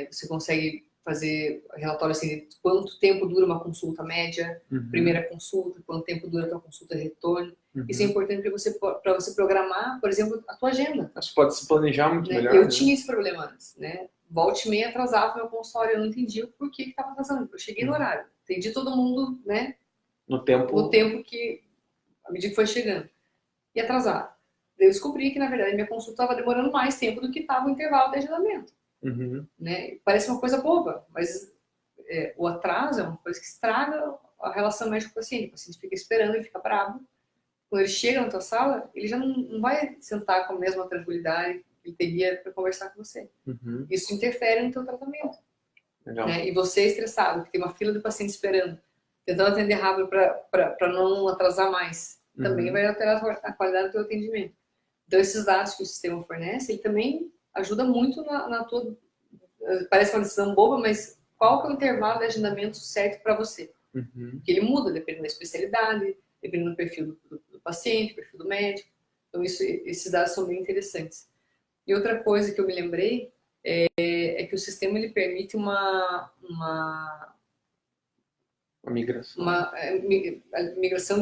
você consegue fazer relatório assim, de quanto tempo dura uma consulta média, primeira consulta, quanto tempo dura a tua consulta de retorno. Isso é importante para você programar, por exemplo, a tua agenda. Você pode se planejar muito melhor. Eu tinha esse problema antes, né? Volta e meia atrasava meu consultório, eu não entendia o porquê que estava atrasando. Eu cheguei no horário, atendi todo mundo, né? No tempo que, à medida que foi chegando. E atrasar. Eu descobri que, na verdade, minha consulta estava demorando mais tempo do que estava o intervalo de agendamento. Né? Parece uma coisa boba, mas o atraso é uma coisa que estraga a relação médico-paciente. O paciente fica esperando, ele fica bravo. Quando ele chega na tua sala, ele já não vai sentar com a mesma tranquilidade que ele teria para conversar com você. Isso interfere no teu tratamento. Né? E você é estressado, que tem uma fila de pacientes esperando, tentando atender rápido para não atrasar mais, também vai alterar a qualidade do teu atendimento. Então, esses dados que o sistema fornece, ele também ajuda muito na tua... Parece uma decisão boba, mas qual que é o intervalo de agendamento certo para você? Porque ele muda dependendo da especialidade, dependendo do perfil do paciente, perfil do médico. Então, esses dados são bem interessantes. E outra coisa que eu me lembrei é que o sistema ele permite uma migração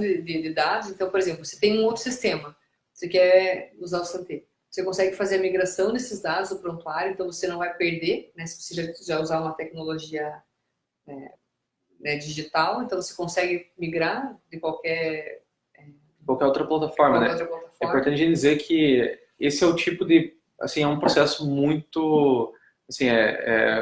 de dados. Então, por exemplo, você tem um outro sistema, você quer usar o Santé. Você consegue fazer a migração desses dados do prontuário, então você não vai perder, né, se você já usar uma tecnologia digital, então você consegue migrar de qualquer outra plataforma, né? É importante dizer que esse é o tipo de, assim, é um processo muito, assim,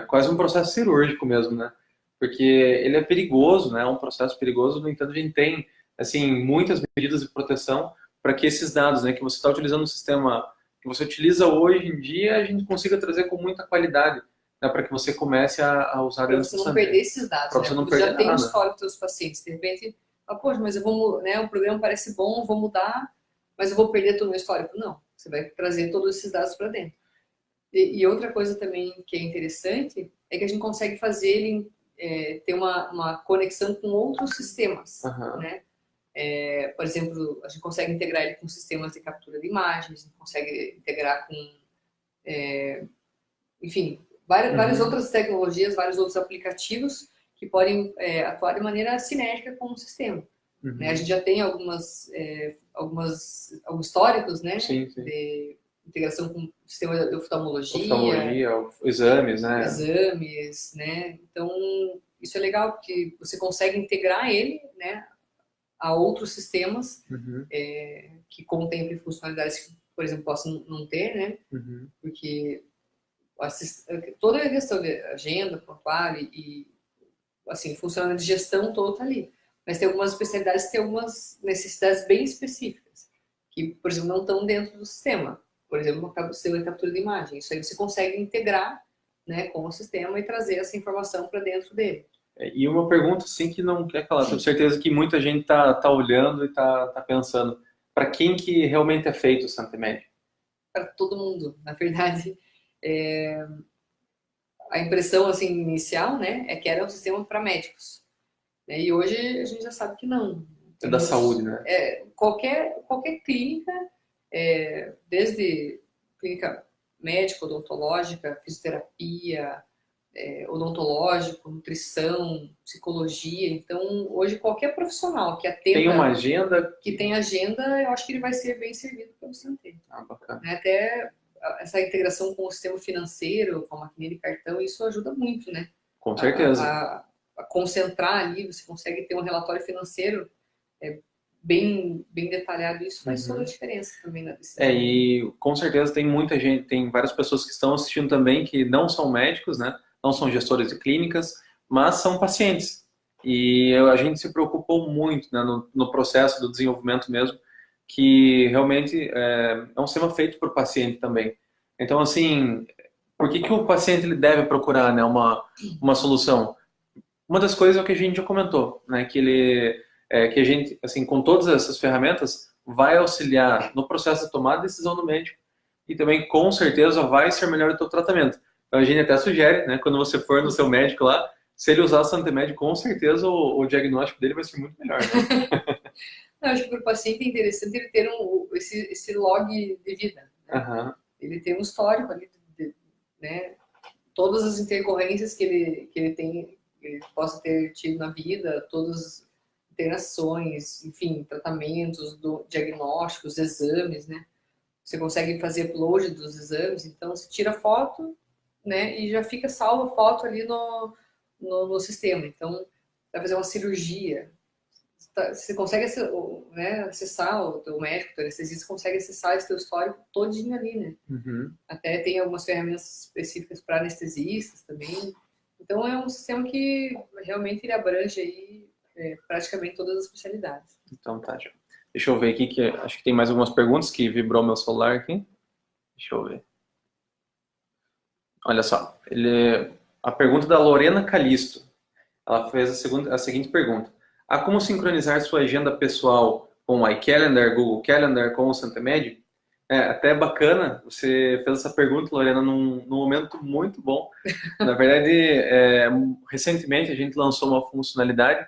quase um processo cirúrgico mesmo, né? Porque ele é perigoso, né? É um processo perigoso, no entanto a gente tem, assim, muitas medidas de proteção para que esses dados, né, que você está utilizando no sistema que você utiliza hoje em dia, a gente consiga trazer com muita qualidade, né, para que você comece a usar dentro do Santé. Para você não perder esses dados, né? Você já tem um histórico dos seus pacientes, de repente, poxa, mas eu vou, né, o programa parece bom, eu vou mudar, mas eu vou perder todo o meu histórico. Não, você vai trazer todos esses dados para dentro. E outra coisa também que é interessante é que a gente consegue fazer ele ter uma conexão com outros sistemas, né? Por exemplo, a gente consegue integrar ele com sistemas de captura de imagens, a gente consegue integrar com, enfim, várias outras tecnologias, vários outros aplicativos que podem atuar de maneira sinérgica com o sistema. Né? A gente já tem alguns históricos, né, de integração com o sistema de oftalmologia, exames, né? Exames, né? Então, isso é legal, porque você consegue integrar ele, né, a outros sistemas que contemplem funcionalidades que, por exemplo, possam não ter, né? Porque toda a questão de agenda, prontuário e assim, funcionalidade de gestão todo tá ali. Mas tem algumas especialidades que têm algumas necessidades bem específicas, que, por exemplo, não estão dentro do sistema. Por exemplo, o sistema de captura de imagem. Isso aí você consegue integrar, né, com o sistema e trazer essa informação para dentro dele. E uma pergunta, assim, que não quer calar. Tenho certeza que muita gente tá olhando e tá pensando. Para quem que realmente é feito o Santé Med? Para todo mundo. Na verdade, a impressão assim, inicial, né, é que era um sistema para médicos. E hoje a gente já sabe que não. É da saúde, né? Qualquer clínica, desde clínica médica, odontológica, fisioterapia, odontológico, nutrição, psicologia. Então, hoje qualquer profissional que atenda... Tem uma agenda? Que tem agenda, eu acho que ele vai ser bem servido para o Santé. Bacana. Até essa integração com o sistema financeiro, com a maquininha de cartão, isso ajuda muito, né? Com certeza. A concentrar ali, você consegue ter um relatório financeiro bem detalhado, isso faz toda a diferença também na decisão. E com certeza tem muita gente, tem várias pessoas que estão assistindo também que não são médicos, né? Não são gestores de clínicas, mas são pacientes. E a gente se preocupou muito, né, no processo do desenvolvimento mesmo, que realmente é um sistema feito para o paciente também. Então, assim, por que o paciente ele deve procurar, né, uma solução? Uma das coisas é o que a gente já comentou, né, que a gente, assim, com todas essas ferramentas, vai auxiliar no processo de tomar a decisão do médico e também, com certeza, vai ser melhor o teu tratamento. Então, a gente até sugere, né, quando você for no seu médico lá, se ele usar o Santemed, com certeza o diagnóstico dele vai ser muito melhor, né? Eu acho que para o paciente é interessante ele ter esse log de vida, né? Uhum. Ele tem um histórico ali, né? Todas as intercorrências que ele tem, ele possa ter tido na vida, todas as interações, enfim, tratamentos, diagnósticos, exames, né? Você consegue fazer upload dos exames, então você tira foto, né? E já fica salva a foto ali no sistema. Então, vai fazer uma cirurgia, você consegue, né, acessar o teu médico, o teu anestesista consegue acessar esse teu histórico todinho ali, né? Uhum. Até tem algumas ferramentas específicas para anestesistas também. Então é um sistema que realmente ele abrange aí praticamente todas as especialidades. Então tá, já. Deixa eu ver aqui, que acho que tem mais algumas perguntas que vibrou meu celular aqui. Deixa eu ver. Olha só, a pergunta da Lorena Calisto. Ela fez a seguinte pergunta. Há como sincronizar sua agenda pessoal com o iCalendar, Google Calendar, com o Santemed? Até bacana, você fez essa pergunta, Lorena, num momento muito bom. Na verdade, recentemente a gente lançou uma funcionalidade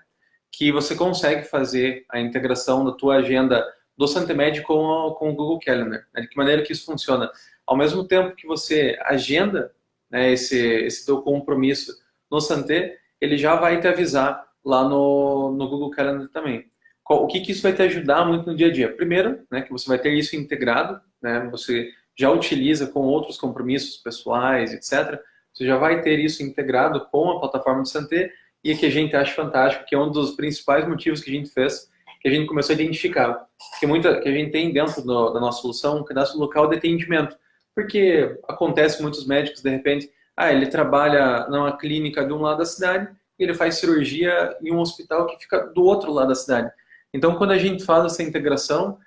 que você consegue fazer a integração da tua agenda do Santemed com o Google Calendar. De que maneira que isso funciona? Ao mesmo tempo que você agenda, né, esse teu compromisso no Santé, ele já vai te avisar lá no Google Calendar também. O que isso vai te ajudar muito no dia a dia? Primeiro, né, que você vai ter isso integrado, né, você já utiliza com outros compromissos pessoais, etc. Você já vai ter isso integrado com a plataforma do Santé, e que a gente acha fantástico, que é um dos principais motivos que a gente fez, que a gente começou a identificar. Que a gente tem dentro da nossa solução um cadastro local de atendimento. Porque acontece muitos médicos, de repente, ele trabalha numa clínica de um lado da cidade e ele faz cirurgia em um hospital que fica do outro lado da cidade. Então, quando a gente faz essa integração,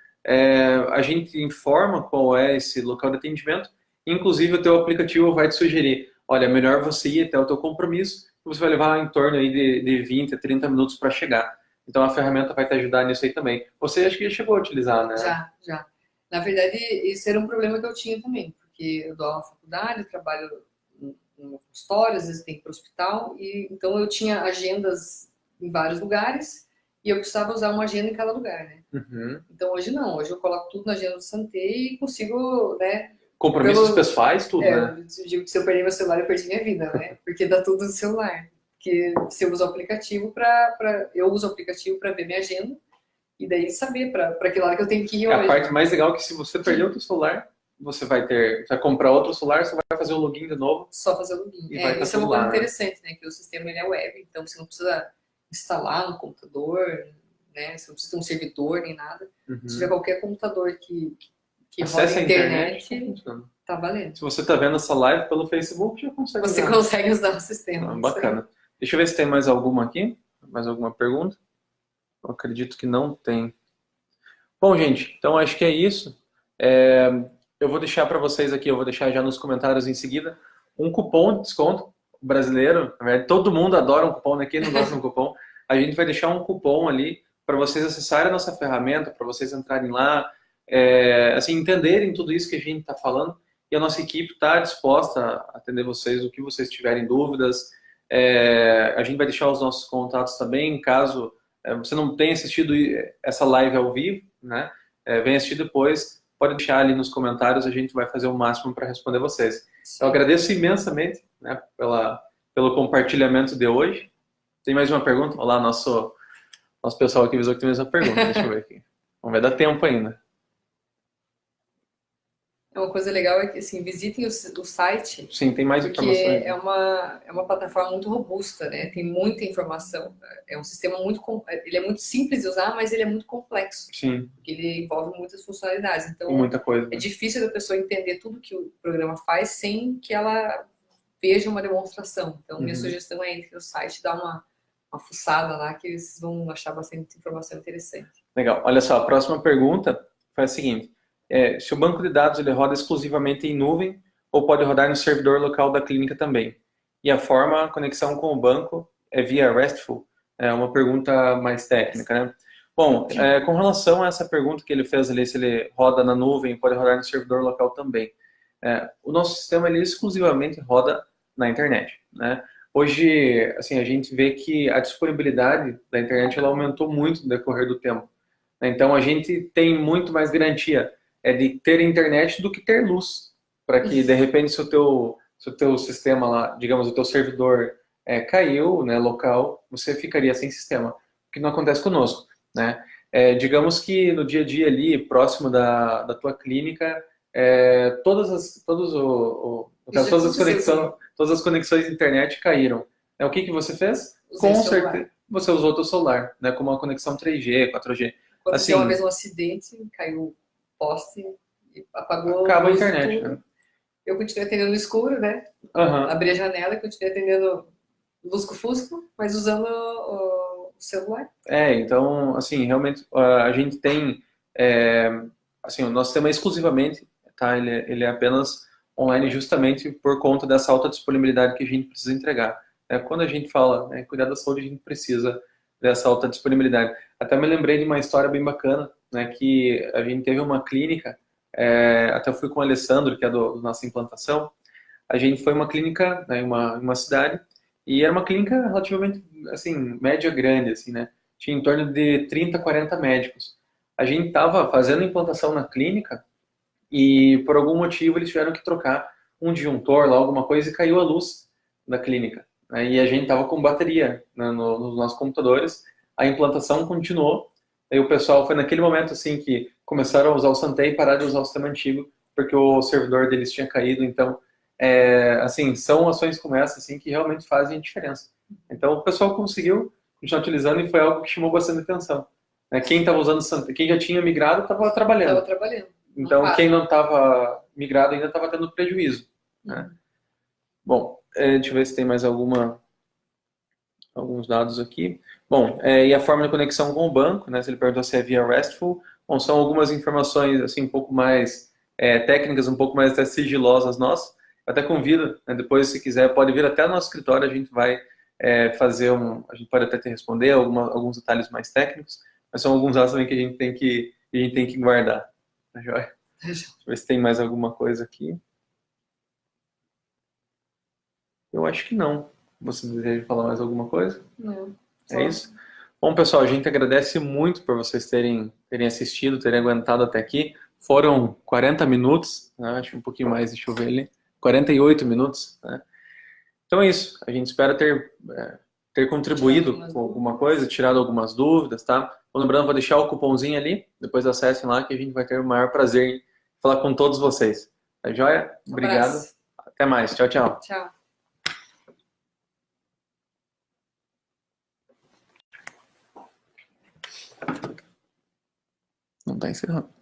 a gente informa qual é esse local de atendimento, inclusive o teu aplicativo vai te sugerir, olha, é melhor você ir até o teu compromisso, que você vai levar em torno aí de 20 a 30 minutos para chegar. Então, a ferramenta vai te ajudar nisso aí também. Você acho que já chegou a utilizar, né? Já. Na verdade, isso era um problema que eu tinha também, porque eu dou aula na faculdade, eu trabalho no consultório, às vezes tem que ir para o hospital, e então eu tinha agendas em vários lugares e eu precisava usar uma agenda em cada lugar, né? Uhum. Então hoje não, hoje eu coloco tudo na agenda do Santé e consigo, né? Compromissos pessoais, tudo, né? Eu digo que se eu perder meu celular, eu perdi minha vida, né? Porque dá tudo no celular. Porque se eu uso o aplicativo eu uso o aplicativo para ver minha agenda e daí saber para que lado que eu tenho que ir hoje. A parte mais legal é que se você perder o teu celular, você vai comprar outro celular, você vai fazer o login de novo. Só fazer o login. Isso é uma coisa interessante, né? Que o sistema ele é web, então você não precisa instalar no computador, né? Você não precisa ter um servidor nem nada. Uhum. Se tiver qualquer computador que acesse a internet, tá valendo. Se você tá vendo essa live pelo Facebook, já consegue usar. Você consegue usar o sistema. Bacana. Deixa eu ver se tem mais alguma aqui. Mais alguma pergunta? Eu acredito que não tem. Bom, gente, então acho que é isso. Eu vou deixar para vocês aqui, eu vou deixar já nos comentários em seguida, um cupom de desconto brasileiro. Na verdade, todo mundo adora um cupom, né? Quem não gosta de um cupom? A gente vai deixar um cupom ali para vocês acessarem a nossa ferramenta, para vocês entrarem lá, assim, entenderem tudo isso que a gente está falando. E a nossa equipe está disposta a atender vocês, o que vocês tiverem dúvidas. A gente vai deixar os nossos contatos também, caso você não tenha assistido essa live ao vivo, né? Venha assistir depois, pode deixar ali nos comentários, a gente vai fazer o máximo para responder vocês. Sim. Eu agradeço imensamente, né, pelo compartilhamento de hoje. Tem mais uma pergunta? Olá, nosso pessoal aqui avisou que tem mais uma pergunta. Deixa eu ver aqui. Vamos ver, dá tempo ainda. Uma coisa legal é que, assim, visitem o site. Sim, tem mais informações. Porque é uma plataforma muito robusta, né? Tem muita informação. É um sistema ele é muito simples de usar, mas ele é muito complexo. Sim. Porque ele envolve muitas funcionalidades. Então, muita coisa. É difícil da pessoa entender tudo que o programa faz sem que ela veja uma demonstração. Então, minha sugestão é entre no site, dar uma fuçada lá que eles vão achar bastante informação interessante. Legal. Olha só, a próxima pergunta foi a seguinte. Se o banco de dados ele roda exclusivamente em nuvem ou pode rodar no servidor local da clínica também? E a conexão com o banco é via RESTful? É uma pergunta mais técnica, né? Bom, com relação a essa pergunta que ele fez ali, se ele roda na nuvem, pode rodar no servidor local também. O nosso sistema ele exclusivamente roda na internet, né? Hoje, assim, a gente vê que a disponibilidade da internet ela aumentou muito no decorrer do tempo. Então, a gente tem muito mais garantia de ter internet do que ter luz, para que, de repente, se o teu sistema lá, digamos, o teu servidor caiu, né, local, você ficaria sem sistema, o que não acontece conosco, né? Digamos que no dia a dia ali, próximo da tua clínica, todas as conexões de internet caíram. O que você fez? Usei Com celular. certeza, você usou o teu celular, né, como uma conexão 3G, 4G. Aconteceu Assim, uma vez um acidente, caiu o poste e apagou acaba a luz e internet, tudo. né? Eu continuei atendendo no escuro, né? Aham. Abri a janela e continuei atendendo lusco-fusco, mas usando o celular. Então, assim, realmente a gente tem, assim, o nosso sistema é exclusivamente, tá? Ele é apenas online justamente por conta dessa alta disponibilidade que a gente precisa entregar. Quando a gente fala, né, cuidar da saúde, a gente precisa dessa alta disponibilidade. Até me lembrei de uma história bem bacana, né, que a gente teve uma clínica, até eu fui com o Alessandro, que é do nossa implantação, a gente foi uma clínica, né, em uma cidade, e era uma clínica relativamente, assim, média grande, assim, né? Tinha em torno de 30, 40 médicos. A gente estava fazendo implantação na clínica e, por algum motivo, eles tiveram que trocar um disjuntor lá, alguma coisa, e caiu a luz da clínica, né? E a gente estava com bateria, né, nos nossos computadores. A implantação continuou. Aí o pessoal foi naquele momento, assim, que começaram a usar o Santei e pararam de usar o sistema antigo, porque o servidor deles tinha caído, então assim, são ações como essa assim, que realmente fazem diferença. Então, o pessoal conseguiu continuar utilizando e foi algo que chamou bastante atenção. Quem estava usando Santa, quem já tinha migrado estava trabalhando. Estava trabalhando. Então, quem não estava migrado ainda estava tendo prejuízo. Né? Bom, deixa eu ver se tem mais alguns dados aqui. Bom, e a forma de conexão com o banco, né? Se ele perguntou se é via RESTful. Bom, são algumas informações assim, um pouco mais técnicas, um pouco mais até sigilosas nossas. Eu até convido, né, depois, se quiser, pode vir até o nosso escritório, a gente vai fazer a gente pode até te responder alguns detalhes mais técnicos, mas são alguns dados também que a gente tem que guardar. Tá joia? Deixa eu ver se tem mais alguma coisa aqui. Eu acho que não. Você deseja falar mais alguma coisa? Não. É isso? Bom, pessoal, a gente agradece muito por vocês terem assistido, terem aguentado até aqui. Foram 40 minutos, né? Acho que um pouquinho mais, deixa eu ver ali. 48 minutos, né? Então é isso. A gente espera ter contribuído com alguma coisa, tirado algumas dúvidas, tá? Lembrando, vou deixar o cupomzinho ali, depois acessem lá que a gente vai ter o maior prazer em falar com todos vocês. Tá joia? Obrigado. Até mais. Tchau, tchau. Tchau. Não está encerrando.